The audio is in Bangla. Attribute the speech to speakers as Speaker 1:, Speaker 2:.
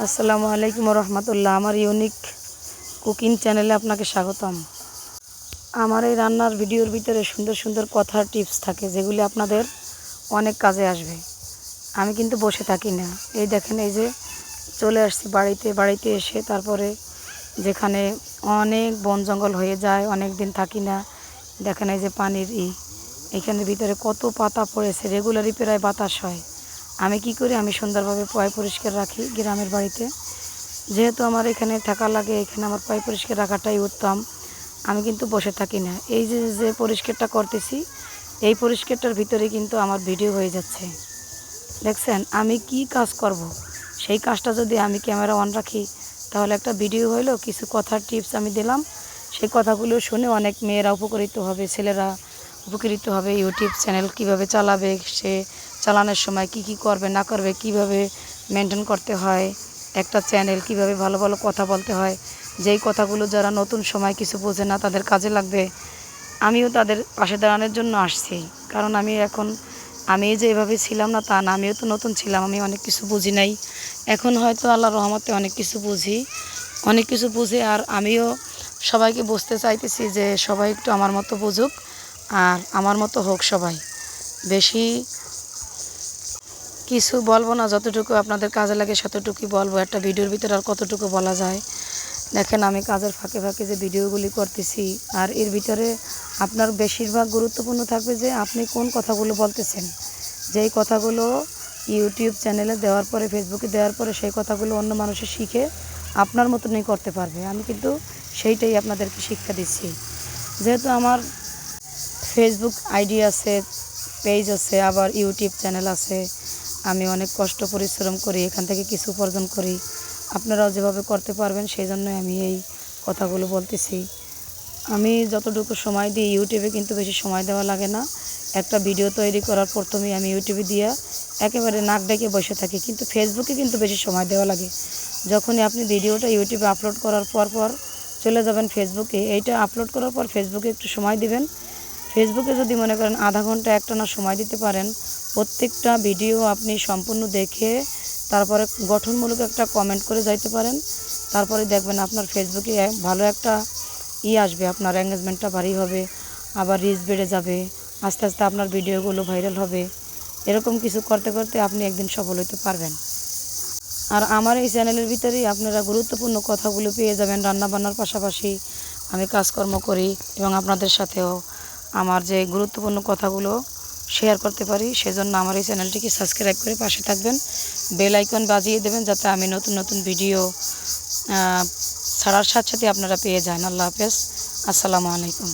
Speaker 1: আসসালামু আলাইকুম রহমতুল্লাহ। আমার ইউনিক কুকিং চ্যানেলে আপনাকে স্বাগতম। আমার এই রান্নার ভিডিওর ভিতরে সুন্দর সুন্দর কথার টিপস থাকে, যেগুলি আপনাদের অনেক কাজে আসবে। আমি কিন্তু বসে থাকি না। এই দেখেন, এই যে চলে আসছি বাড়িতে এসে তারপরে যেখানে অনেক বন জঙ্গল হয়ে যায়, অনেক দিন থাকি না। দেখেন এই যে পানির এখানের ভিতরে কত পাতা পড়েছে, রেগুলারই প্রায় বাতাস হয়। আমি কি করি, আমি সুন্দরভাবে পয় পরিষ্কার রাখি গ্রামের বাড়িতে। যেহেতু আমার এখানে থাকা লাগে, এখানে আমার পয় পরিষ্কার রাখাটাই উত্তম। আমি কিন্তু বসে থাকি না। এই যে যে পরিষ্কারটা করতেছি, এই পরিষ্কারটার ভিতরে কিন্তু আমার ভিডিও হয়ে যাচ্ছে। দেখছেন আমি কি কাজ করব, সেই কাজটা যদি আমি ক্যামেরা অন রাখি, তাহলে একটা ভিডিও হইলো, কিছু কথার টিপস আমি দিলাম। সেই কথাগুলো শুনে অনেক মেয়েরা উপকৃত হবে, ছেলেরা উপকৃত হবে। ইউটিউব চ্যানেল কিভাবে চালাবে, সে চালানোর সময় কি কি করবে না করবে, কিভাবে মেনটেন করতে হয় একটা চ্যানেল, কিভাবে ভালো ভালো কথা বলতে হয়, যেই কথাগুলো যারা নতুন সময় কিছু বোঝে না তাদের কাজে লাগবে। আমিও তাদের পাশে দাঁড়ানোর জন্য আসছি। কারণ আমি যে এভাবে ছিলাম না তা না, আমিও তো নতুন ছিলাম, আমি অনেক কিছু বুঝি নাই। এখন হয়তো আল্লাহর রহমতে অনেক কিছু বুঝি। আর আমিও সবাইকে বুঝতে চাইতেছি যে সবাই একটু আমার মতো বুঝুক, আর আমার মতো হোক সবাই। বেশি কিছু বলবো না, যতটুকু আপনাদের কাজে লাগে ততটুকুই বলবো। একটা ভিডিওর ভিতরে আর কতটুকু বলা যায়। দেখেন আমি কাজের ফাঁকে ফাঁকে যে ভিডিওগুলি করতেছি, আর এর ভিতরে আপনার বেশিরভাগ গুরুত্বপূর্ণ থাকবে যে আপনি কোন কথাগুলো বলতেছেন। যেই কথাগুলো ইউটিউব চ্যানেলে দেওয়ার পরে, ফেসবুকে দেওয়ার পরে, সেই কথাগুলো অন্য মানুষে শিখে আপনার মতনই করতে পারবে। আমি কিন্তু সেইটাই আপনাদেরকে শিক্ষা দিচ্ছি। যেহেতু আমার ফেসবুক আইডি আছে, পেজ আছে, আবার ইউটিউব চ্যানেল আছে, আমি অনেক কষ্ট পরিশ্রম করি, এখান থেকে কিছু উপার্জন করি। আপনারাও যেভাবে করতে পারবেন, সেই জন্যই আমি এই কথাগুলো বলতেছি। আমি যতটুকু সময় দিই ইউটিউবে, কিন্তু বেশি সময় দেওয়া লাগে না। একটা ভিডিও তৈরি করার প্রথমেই আমি ইউটিউবে দিয়ে একেবারে নাক ডেকে বসে থাকি। কিন্তু ফেসবুকে কিন্তু বেশি সময় দেওয়া লাগে। যখনই আপনি ভিডিওটা ইউটিউবে আপলোড করার পর চলে যাবেন ফেসবুকে, এইটা আপলোড করার পর ফেসবুকে একটু সময় দিবেন। ফেসবুকে যদি মনে করেন আধা ঘন্টা একটানা সময় দিতে পারেন, প্রত্যেকটা ভিডিও আপনি সম্পূর্ণ দেখে তারপরে গঠনমূলক একটা কমেন্ট করে যাইতে পারেন। তারপরে দেখবেন আপনার ফেসবুকে ভালো একটা আসবে, আপনার এঙ্গেজমেন্টটা ভারী হবে, আবার রিচ বেড়ে যাবে। আস্তে আস্তে আপনার ভিডিওগুলো ভাইরাল হবে। এরকম কিছু করতে করতে আপনি একদিন সফল হতে পারবেন। আর আমার এই চ্যানেলের ভিতরেই আপনারা গুরুত্বপূর্ণ কথাগুলো পেয়ে যাবেন। রান্নাবান্নার পাশাপাশি আমি কাজকর্ম করি, এবং আপনাদের সাথেও আমার যে গুরুত্বপূর্ণ কথাগুলো শেয়ার করতে পারি। সেজন্য আমার এই চ্যানেলটিকে সাবস্ক্রাইব করে পাশে থাকবেন, বেল আইকন বাজিয়ে দেবেন, যাতে আমি নতুন নতুন ভিডিও ছাড়ার সাথে সাথে আপনারা পেয়ে যান। আল্লাহ হাফেজ, আসসালামু আলাইকুম।